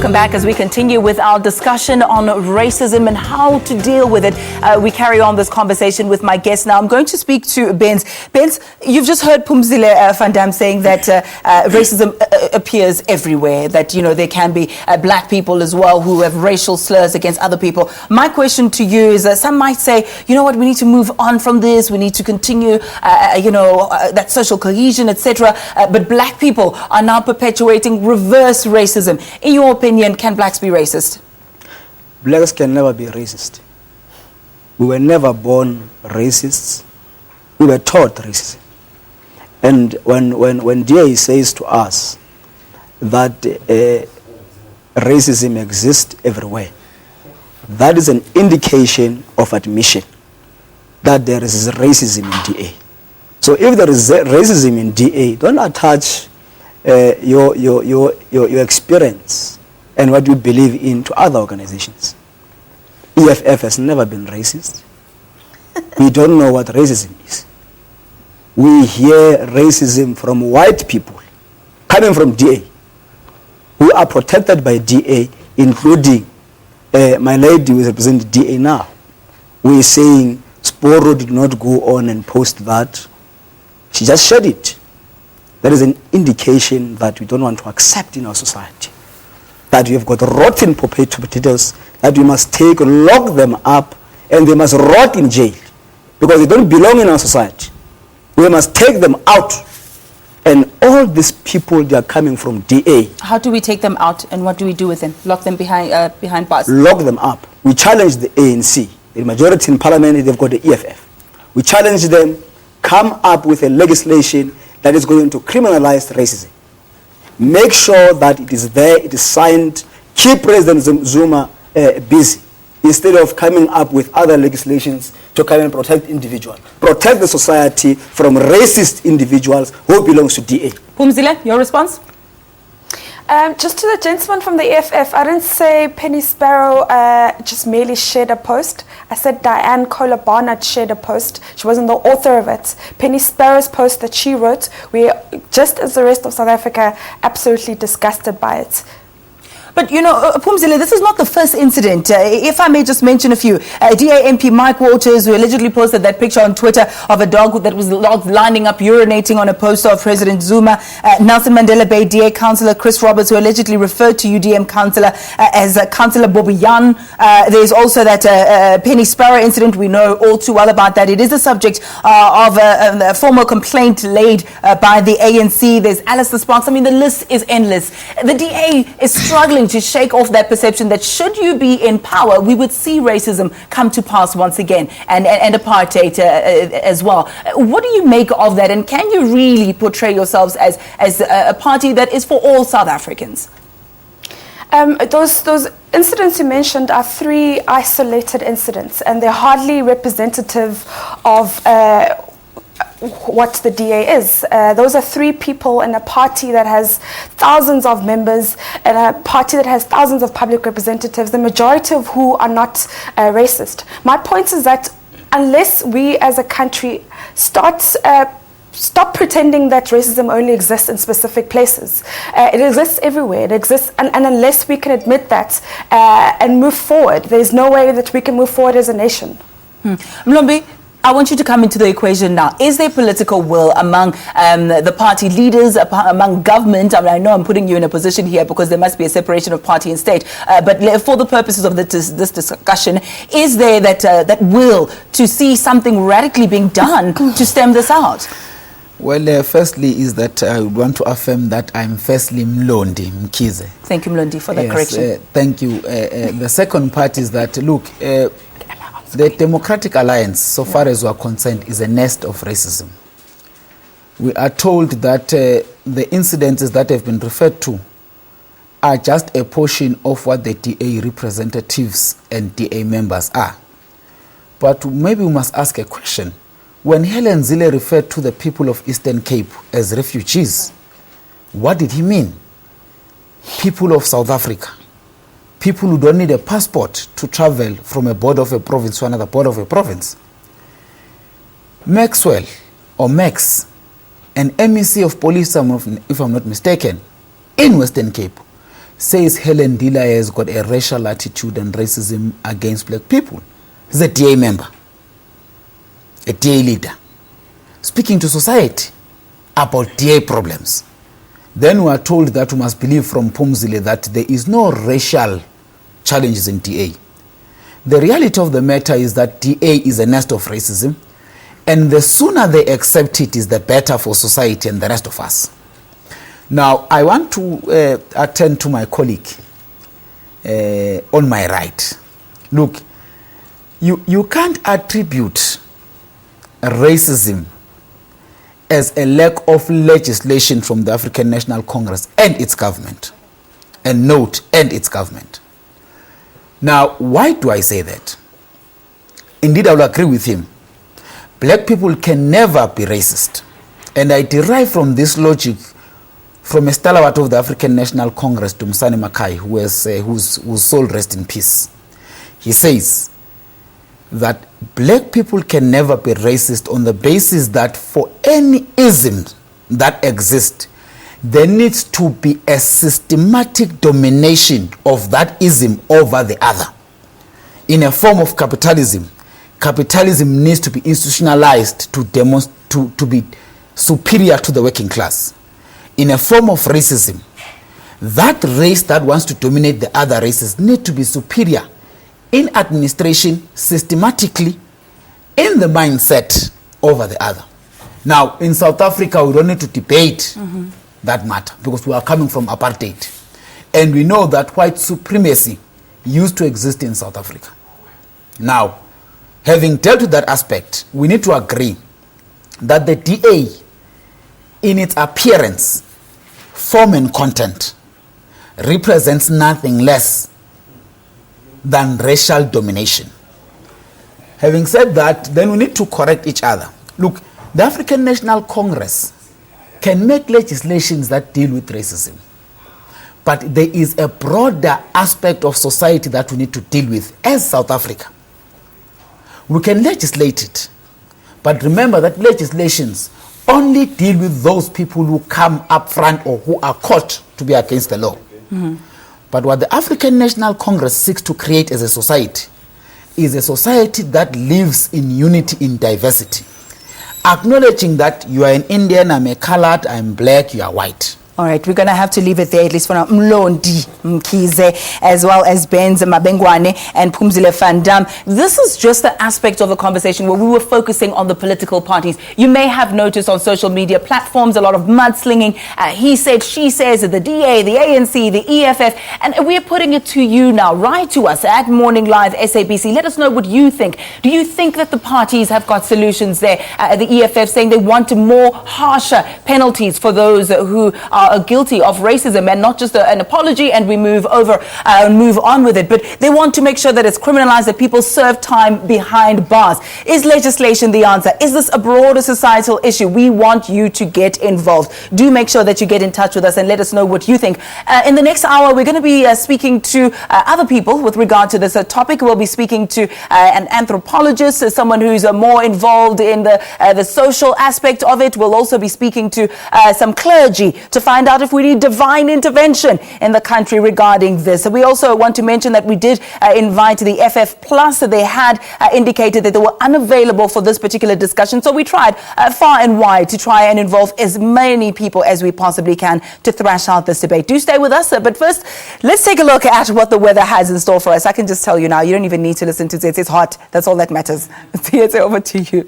Welcome back as we continue with our discussion on racism and how to deal with it. We carry on this conversation with my guest now. I'm going to speak to Benz. Benz, you've just heard Phumzile Van Damme saying that racism appears everywhere, that, you know, there can be black people as well who have racial slurs against other people. My question to you is that some might say, you know what, we need to move on from this. We need to continue, that social cohesion, etc. But black people are now perpetuating reverse racism. In your opinion, can blacks be racist? Blacks can never be racist. We were never born racists. We were taught racism. And when DA says to us that racism exists everywhere, that is an indication of admission that there is racism in DA. So if there is racism in DA, don't attach your experience and what you believe in to other organizations. EFF has never been racist. We don't know what racism is. We hear racism from white people coming from DA who are protected by DA, including my lady who is representing DA now. We are saying Sparrow did not go on and post that. She just shared it. That is an indication that we don't want to accept in our society. That we have got rotten potatoes that we must take, lock them up, and they must rot in jail because they don't belong in our society. We must take them out. And all these people, they are coming from DA. How do we take them out and what do we do with them? Lock them behind bars? Lock them up. We challenge the ANC. The majority in parliament, they've got the EFF. We challenge them, come up with a legislation that is going to criminalize racism. Make sure that it is there, it is signed, keep President Zuma busy, instead of coming up with other legislations to come and protect individuals. Protect the society from racist individuals who belongs to DA. Phumzile, your response? Just to the gentleman from the EFF, I didn't say Penny Sparrow just merely shared a post. I said Diane Kohler Barnett shared a post. She wasn't the author of it. Penny Sparrow's post that she wrote, we, just as the rest of South Africa, absolutely disgusted by it. But, you know, Phumzile, this is not the first incident. If I may just mention a few. DA MP Mike Waters, who allegedly posted that picture on Twitter of a dog that was lining up, urinating on a poster of President Zuma. Nelson Mandela Bay DA Councillor Chris Roberts, who allegedly referred to UDM Councillor as Councillor Bobiyan. There's also that Penny Sparrow incident. We know all too well about that. It is the subject of a formal complaint laid by the ANC. There's Alistair Sparks. I mean, the list is endless. The DA is struggling to shake off that perception that should you be in power, we would see racism come to pass once again, and apartheid as well. What do you make of that, and can you really portray yourselves as a party that is for all South Africans? Those incidents you mentioned are three isolated incidents, and they're hardly representative of what the DA is. Those are three people in a party that has thousands of members and a party that has thousands of public representatives, the majority of who are not racist. My point is that unless we as a country stop pretending that racism only exists in specific places. It exists everywhere. It exists, and unless we can admit that and move forward, there's no way that we can move forward as a nation. Mlombi, I want you to come into the equation now. Is there political will among the party leaders, among government? I mean, I know I'm putting you in a position here because there must be a separation of party and state. But for the purposes of this discussion, is there that will to see something radically being done to stem this out? Well, firstly is that I would want to affirm that I'm firstly Mlondi Mkhize. Thank you, Mlondi, for that correction. Thank you. The second part is that, look, the Democratic Alliance, so far as we are concerned, is a nest of racism. We are told that the incidences that have been referred to are just a portion of what the DA representatives and DA members are. But maybe we must ask a question. When Helen Zille referred to the people of Eastern Cape as refugees, what did he mean? People of South Africa. People who don't need a passport to travel from a border of a province to another border of a province. Maxwell, or Max, an MEC of police, if I'm not mistaken, in Western Cape, says Helen Dila has got a racial attitude and racism against black people. He's a DA member, a DA leader, speaking to society about DA problems. Then we are told that we must believe from Phumzile that there is no racial challenges in DA. The reality of the matter is that DA is a nest of racism, and the sooner they accept it is the better for society and the rest of us. Now, I want to attend to my colleague on my right. Look, you can't attribute racism as a lack of legislation from the African National Congress and its government. And note, and its government. Now, why do I say that? Indeed, I will agree with him. Black people can never be racist. And I derive from this logic from a stalwart of the African National Congress, Mlondi Mkhize, whose soul rest in peace. He says that black people can never be racist on the basis that for any ism that exists, there needs to be a systematic domination of that ism over the other. In a form of capitalism, capitalism needs to be institutionalized to be superior to the working class. In a form of racism, that race that wants to dominate the other races need to be superior in administration, systematically, in the mindset over the other. Now, in South Africa, we don't need to debate that matter because we are coming from apartheid. And we know that white supremacy used to exist in South Africa. Now, having dealt with that aspect, we need to agree that the DA, in its appearance, form and content, represents nothing less than racial domination. Having said that, then we need to correct each other. Look, the African National Congress can make legislations that deal with racism. But there is a broader aspect of society that we need to deal with as South Africa. We can legislate it. But remember that legislations only deal with those people who come up front or who are caught to be against the law. But what the African National Congress seeks to create as a society is a society that lives in unity in diversity, acknowledging that you are an Indian, I'm a colored, I'm black, you are white. All right, we're going to have to leave it there, at least for now. Mlondi Mkhize, as well as Benz, Mabengwane, and Phumzile Van Damme. This is just the aspect of the conversation where we were focusing on the political parties. You may have noticed on social media platforms a lot of mudslinging. He said, she says, the DA, the ANC, the EFF. And we're putting it to you now. Write to us at Morning Live SABC. Let us know what you think. Do you think that the parties have got solutions there? The EFF saying they want more harsher penalties for those who are guilty of racism, and not just an apology and we move on with it, but they want to make sure that it's criminalized, that people serve time behind bars. Is legislation the answer? Is this a broader societal issue? We want you to get involved. Do make sure that you get in touch with us and let us know what you think. In the next hour, we're going to be speaking to other people with regard to this topic. We'll be speaking to an anthropologist, someone who's more involved in the social aspect of it. We'll also be speaking to some clergy to find out if we need divine intervention in the country regarding this. We also want to mention that we did invite the FF Plus. They had indicated that they were unavailable for this particular discussion. So we tried far and wide to try and involve as many people as we possibly can to thrash out this debate. Do stay with us. But first, let's take a look at what the weather has in store for us. I can just tell you now, you don't even need to listen to it. It's hot. That's all that matters. It's over to you.